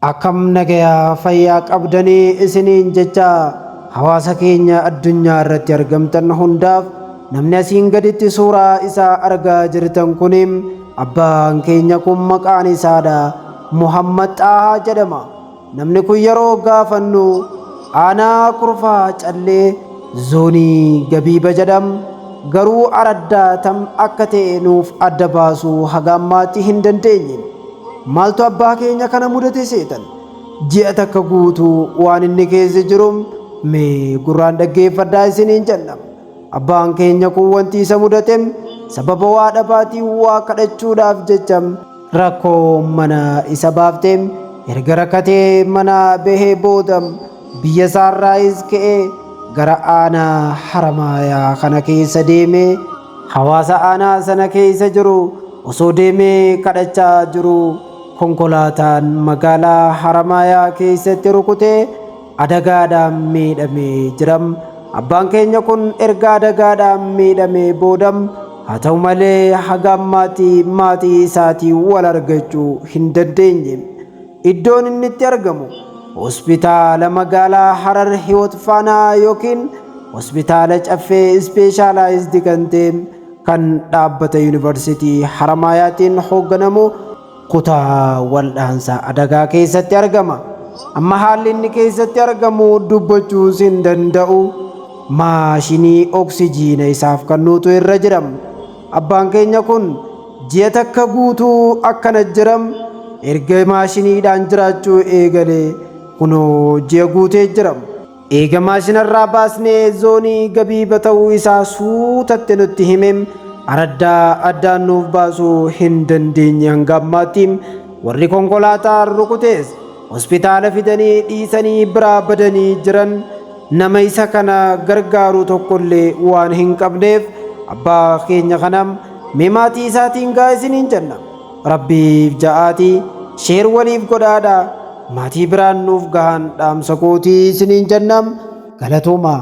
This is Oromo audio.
Akkam nagayaa fayyaa qabdanii isiniin jecha hawaasa keenya addunyaa irratti argamtan hundaaf namni asiin gaditti suuraa isaa argaa jirtan kunim abbaan keenya kun maqaan isaadha Muhammad Xaahaa jedhama. Namni kun yeroo gaafannu aanaa Kurfaa Callee zoonii Gabiiba jedham garuu araddaa tam akka ta'e nuuf adda baasuu haga ammaatti hin dandeenye. Maaltu abbaa keenya kana mudate seetan ji'a takka guutuu waan inni keessa jiru mee gurraan dhaggeeffadhaa isiniin jenna. Abbaan keenya kun wanti isa mudate sababa waa dhabaatiin waa kadhachuudhaaf jecha rakkoo mana isa baafte erga rakkatee mana bahee booda biyya isaarraayis ka'ee gara aanaa Haramaayaa kana keessa deemee hawaasa aanaa sana keessa jiru osoo deemee kadhachaa jiru konkolaataan magaalaa Haramaayaa keessatti rukutee adagaadhaan miidhamee jiram. Abbaan keenya kun erga adagaadhaan miidhamee boodam haa ta'u malee haga ammaatti maatii isaatii wal argachuu hin dandeenye. Iddoon inni itti argamu hospitaala magaalaa Harar Hiwoot Faanaa yookiin hospitaala caffee ispeeshaalaayizdi kan ta'e kan dhaabbata yuunivarsiitii Haramaayaatiin hoogganamu kutaa waldhaansaa adagaa keessatti argama. Amma haalli inni keessatti argamu dubbachuus hin danda'u. Maashinii oksijiina isaaf kennuutu irra jiram. Abbaan keenya kun ji'a takka guutuu akkana jiram erga maashiniidhaan jiraachuu eegalee kunoo ji'a guutee jiram. Eega maashinarraa baasnee zoonii Gabiiba ta'uu isaa suutatti nutti himem araddaa addaan nuuf baasuu hin dandeenye hanga ammaatti. Warri konkolaataa rukutees hospitaala fidanii dhiisanii biraa badanii jiran nama isa kana gargaaru tokkollee waan hin qabneef abbaa keenya kanam mee maatii isaatiin gaa isiniin jenna. Rabbiif ja'aatii sheer waliif godhaadha maatii biraan nuuf gahan dhaamsa kootii isiniin jennam galatooma.